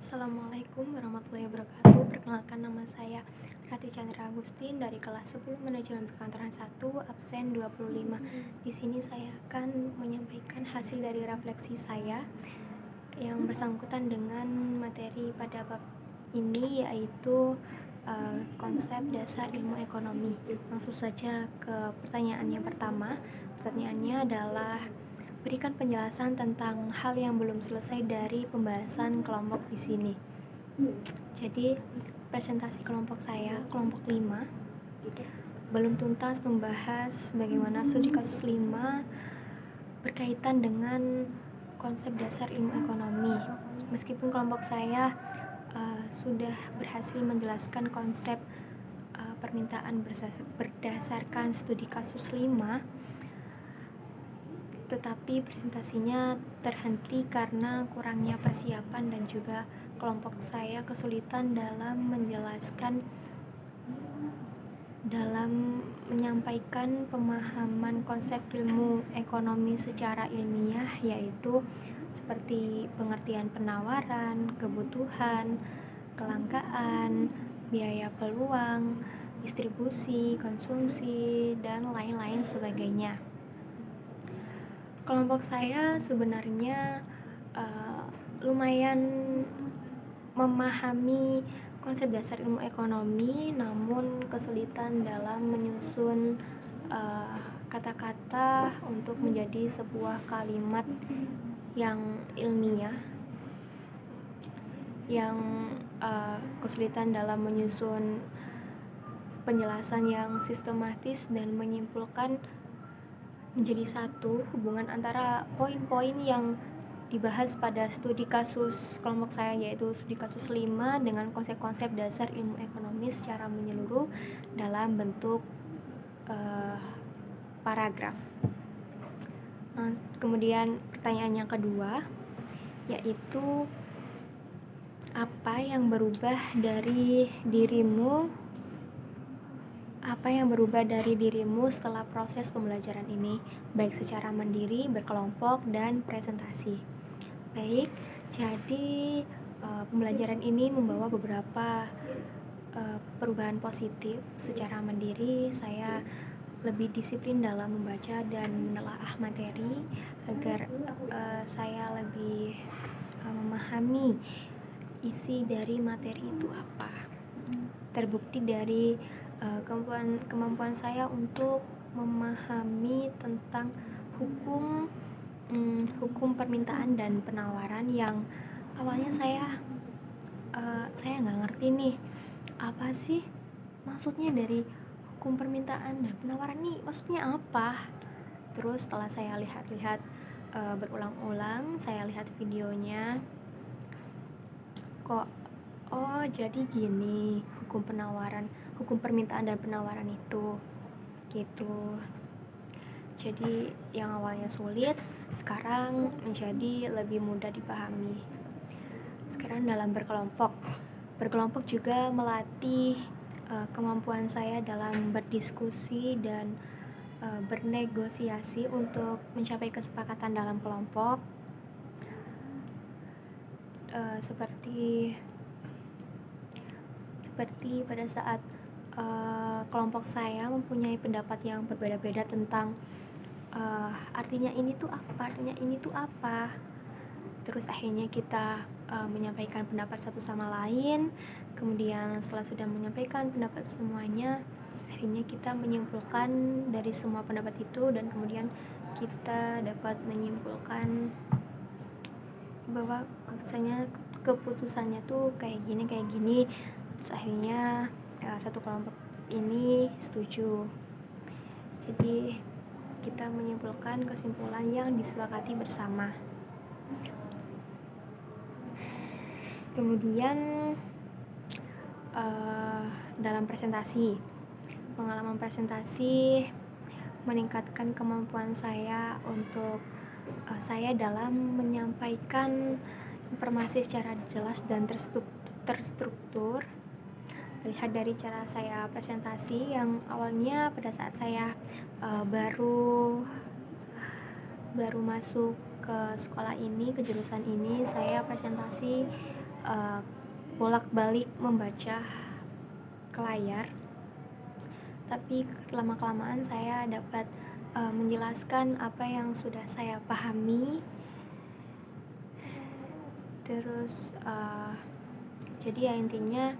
Assalamualaikum warahmatullahi wabarakatuh. Perkenalkan, nama saya Rati Chandra Agustin dari kelas 10 Manajemen Perkantoran 1, absen 25. Di sini saya akan menyampaikan hasil dari refleksi saya yang bersangkutan dengan materi pada bab ini, yaitu konsep dasar ilmu ekonomi. Langsung saja ke pertanyaan yang pertama. Pertanyaannya adalah: berikan penjelasan tentang hal yang belum selesai dari pembahasan kelompok di sini. Jadi, presentasi kelompok saya, kelompok 5, belum tuntas membahas bagaimana studi kasus 5 berkaitan dengan konsep dasar ilmu ekonomi. Meskipun kelompok saya sudah berhasil menjelaskan konsep permintaan berdasarkan studi kasus 5, tetapi presentasinya terhenti karena kurangnya persiapan dan juga kelompok saya kesulitan dalam menyampaikan pemahaman konsep ilmu ekonomi secara ilmiah, yaitu seperti pengertian penawaran, kebutuhan, kelangkaan, biaya peluang, distribusi, konsumsi, dan lain-lain sebagainya. Kelompok saya sebenarnya lumayan memahami konsep dasar ilmu ekonomi, namun kesulitan dalam menyusun kata-kata untuk menjadi sebuah kalimat yang ilmiah, yang kesulitan dalam menyusun penjelasan yang sistematis dan menyimpulkan menjadi satu hubungan antara poin-poin yang dibahas pada studi kasus kelompok saya, yaitu studi kasus 5, dengan konsep-konsep dasar ilmu ekonomi secara menyeluruh dalam bentuk paragraf. Kemudian pertanyaan yang kedua, yaitu apa yang berubah dari dirimu setelah proses pembelajaran ini, baik secara mandiri, berkelompok, dan presentasi. Baik, jadi pembelajaran ini membawa beberapa perubahan positif. Secara mandiri, saya lebih disiplin dalam membaca dan menelaah materi agar saya lebih memahami isi dari materi itu apa. Terbukti dari kemampuan saya untuk memahami tentang hukum permintaan dan penawaran yang awalnya saya nggak ngerti nih, apa sih maksudnya dari hukum permintaan dan penawaran nih, maksudnya apa. Terus setelah saya lihat-lihat berulang-ulang, saya lihat videonya, kok jadi gini hukum permintaan dan penawaran itu gitu. Jadi yang awalnya sulit sekarang menjadi lebih mudah dipahami. Sekarang dalam berkelompok juga melatih kemampuan saya dalam berdiskusi dan bernegosiasi untuk mencapai kesepakatan dalam kelompok. Seperti pada saat kelompok saya mempunyai pendapat yang berbeda-beda tentang artinya ini tuh apa. Terus akhirnya kita menyampaikan pendapat satu sama lain. Kemudian setelah sudah menyampaikan pendapat semuanya, akhirnya kita menyimpulkan dari semua pendapat itu, dan kemudian kita dapat menyimpulkan bahwa keputusannya tuh kayak gini. Terus akhirnya satu kelompok ini setuju. Jadi kita menyimpulkan kesimpulan yang disepakati bersama. Kemudian dalam pengalaman presentasi meningkatkan kemampuan saya dalam menyampaikan informasi secara jelas dan terstruktur. Terlihat dari cara saya presentasi yang awalnya pada saat saya baru masuk ke sekolah ini, ke jurusan ini, saya presentasi bolak-balik membaca ke layar, tapi lama-kelamaan saya dapat menjelaskan apa yang sudah saya pahami. Terus jadi ya intinya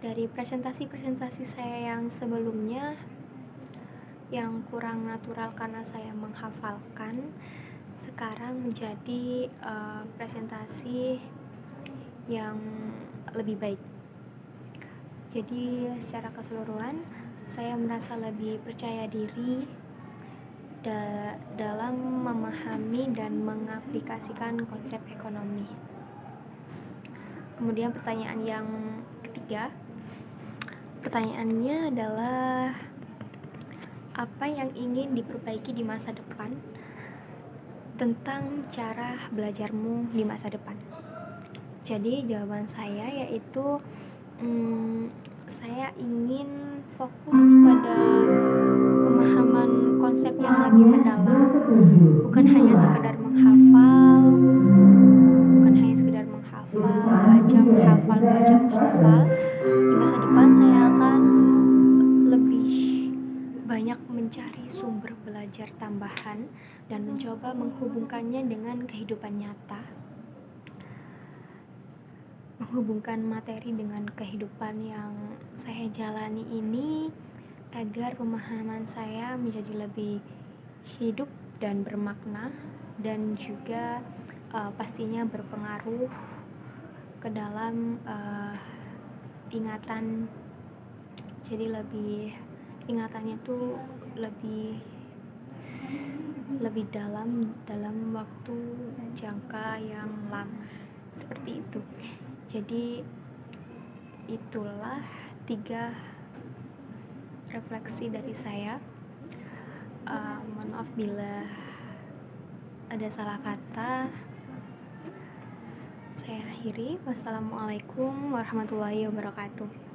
dari presentasi saya yang sebelumnya yang kurang natural karena saya menghafalkan, sekarang menjadi presentasi yang lebih baik. Jadi secara keseluruhan saya merasa lebih percaya diri dalam memahami dan mengaplikasikan konsep ekonomi. Kemudian pertanyaan yang ketiga, pertanyaannya adalah apa yang ingin diperbaiki di masa depan tentang cara belajarmu di masa depan. Jadi jawaban saya yaitu saya ingin fokus pada pemahaman konsep yang lebih mendalam, bukan hanya sekedar menghafal, baca menghafal. Di masa depan saya akan lebih banyak mencari sumber belajar tambahan dan mencoba menghubungkannya dengan kehidupan nyata, menghubungkan materi dengan kehidupan yang saya jalani ini agar pemahaman saya menjadi lebih hidup dan bermakna, dan juga pastinya berpengaruh ke dalam ingatan. Jadi ingatannya tuh lebih dalam waktu jangka yang lama, seperti itu. Jadi itulah 3 refleksi dari saya. Mohon maaf bila ada salah kata. Saya akhiri. Wassalamualaikum warahmatullahi wabarakatuh.